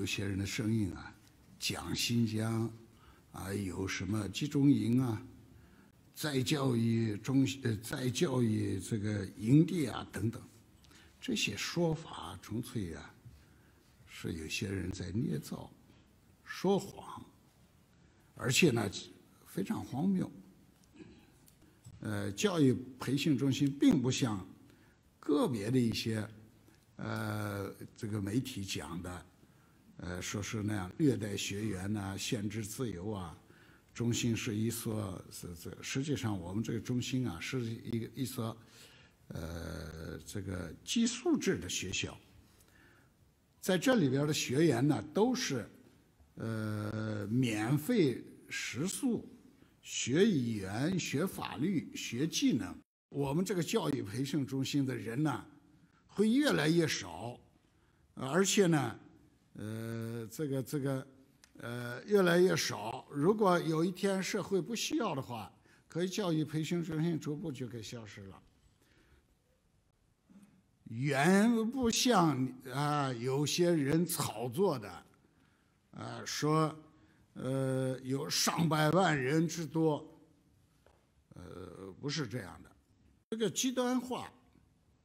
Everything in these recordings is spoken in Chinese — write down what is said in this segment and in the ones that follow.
有些人的声音啊，讲新疆啊，有什么集中营啊，再教育这个营地啊等等，这些说法纯粹啊，是有些人在捏造、说谎，而且呢非常荒谬。教育培训中心并不像个别的一些这个媒体讲的，说是那样虐待学员呐、限制自由啊。中心是一所实际上我们这个中心啊是一所这个寄宿制的学校，在这里边的学员呢都是免费食宿。学语言、学法律、学技能，我们这个教育培训中心的人呢，会越来越少，而且呢，越来越少。如果有一天社会不需要的话，可以教育培训中心逐步就给消失了。远不像有些人炒作的，说。有上百万人之多，不是这样的。这个极端化，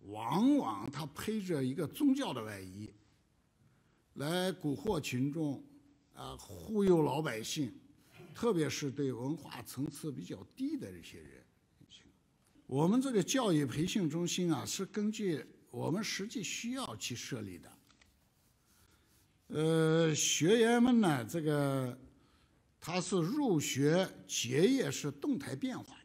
往往它披着一个宗教的外衣，来蛊惑群众，忽悠老百姓，特别是对文化层次比较低的这些人。我们这个教育培训中心啊，是根据我们实际需要去设立的。学员们呢，他是入学结业是动态变化的。